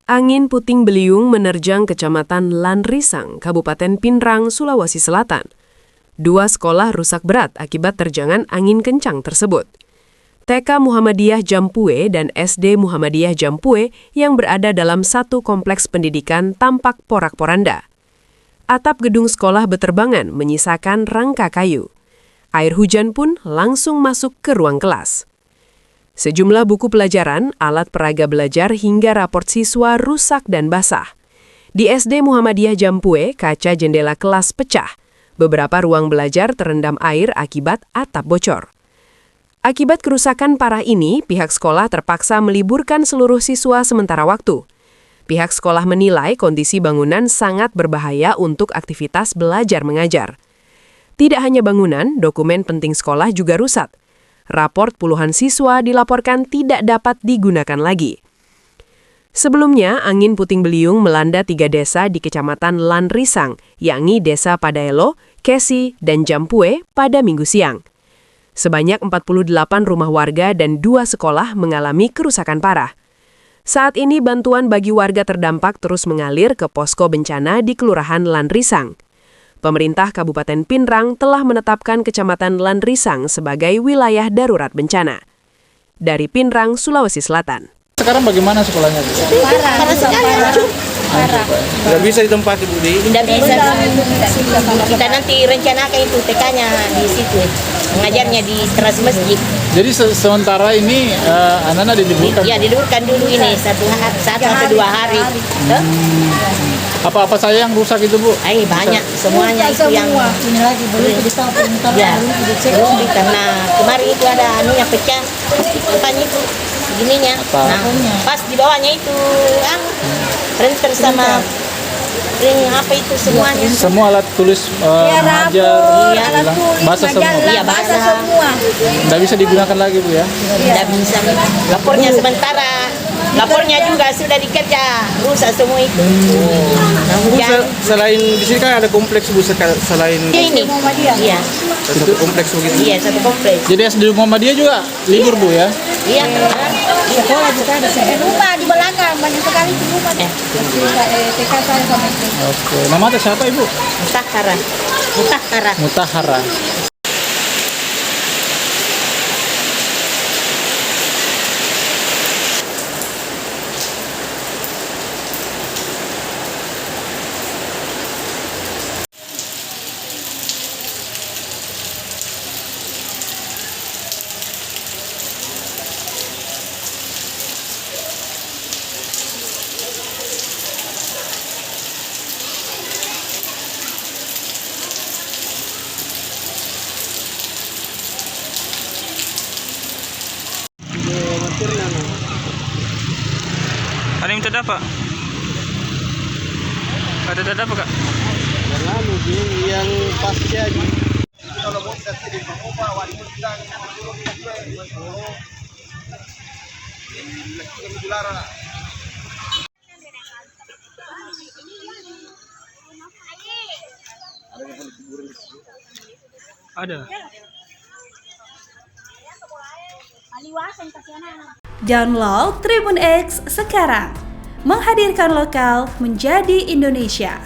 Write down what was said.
Angin puting beliung menerjang Kecamatan Lanrisang, Kabupaten Pinrang, Sulawesi Selatan. 2 sekolah rusak berat akibat terjangan angin kencang tersebut. TK Muhammadiyah Jampue dan SD Muhammadiyah Jampue yang berada dalam satu kompleks pendidikan tampak porak-poranda. Atap gedung sekolah beterbangan menyisakan rangka kayu. Air hujan pun langsung masuk ke ruang kelas. Sejumlah buku pelajaran, alat peraga belajar hingga raport siswa rusak dan basah. Di SD Muhammadiyah Jampue, kaca jendela kelas pecah. Beberapa ruang belajar terendam air akibat atap bocor. Akibat kerusakan parah ini, pihak sekolah terpaksa meliburkan seluruh siswa sementara waktu. Pihak sekolah menilai kondisi bangunan sangat berbahaya untuk aktivitas belajar mengajar. Tidak hanya bangunan, dokumen penting sekolah juga rusak. Raport puluhan siswa dilaporkan tidak dapat digunakan lagi. Sebelumnya, angin puting beliung melanda 3 desa di Kecamatan Lanrisang, yakni Desa Padaelo, Kesi, dan Jampue pada Minggu siang. Sebanyak 48 rumah warga dan 2 sekolah mengalami kerusakan parah. Saat ini bantuan bagi warga terdampak terus mengalir ke posko bencana di Kelurahan Lanrisang. Pemerintah Kabupaten Pinrang telah menetapkan Kecamatan Lanrisang sebagai wilayah darurat bencana. Dari Pinrang, Sulawesi Selatan. Sekarang bagaimana sekolahnya? Parah sekali. Parah. Tidak bisa ditempati, Bu Di? Tidak bisa. Kita nanti rencanakan itu TK-nya di situ. Mengajarnya di teras masjid. Jadi sementara ini anak-anak diliburkan? Iya, diliburkan dulu ini satu atau 2 hari. Apa-apa saja yang rusak itu, Bu? Banyak, semuanya itu yang ini lagi belum bisa pentar ya, belum dicek. karena kemarin itu ada anunya pecah, apanya itu begininya. Nah, pas di bawahnya itu renter sama ring apa itu semuanya. Semua alat tulis mengajar, bahasa semua. Iya, bahasa semua. Tidak bisa digunakan lagi, Bu ya? Tidak bisa. Lapornya sementara. Lapornya juga sudah dikerja, rusak semua itu. Bu, selain di sini kan ada kompleks, Bu, selain ini. Iya. satu kompleks begitu. Iya, satu kompleks. Jadi SD Muhammadiyah juga libur, Bu ya? Iya. Sekolah juga ada rumah di belakang, banyak sekali di rumah. TK saya sama itu. Oke. Nama atas siapa, Ibu? Mutahara. Mutahara. Ada yang terdapat? Ada terdapat, Kak? Yang pasti aja. Ada. Download Tribun X sekarang, menghadirkan lokal menjadi Indonesia.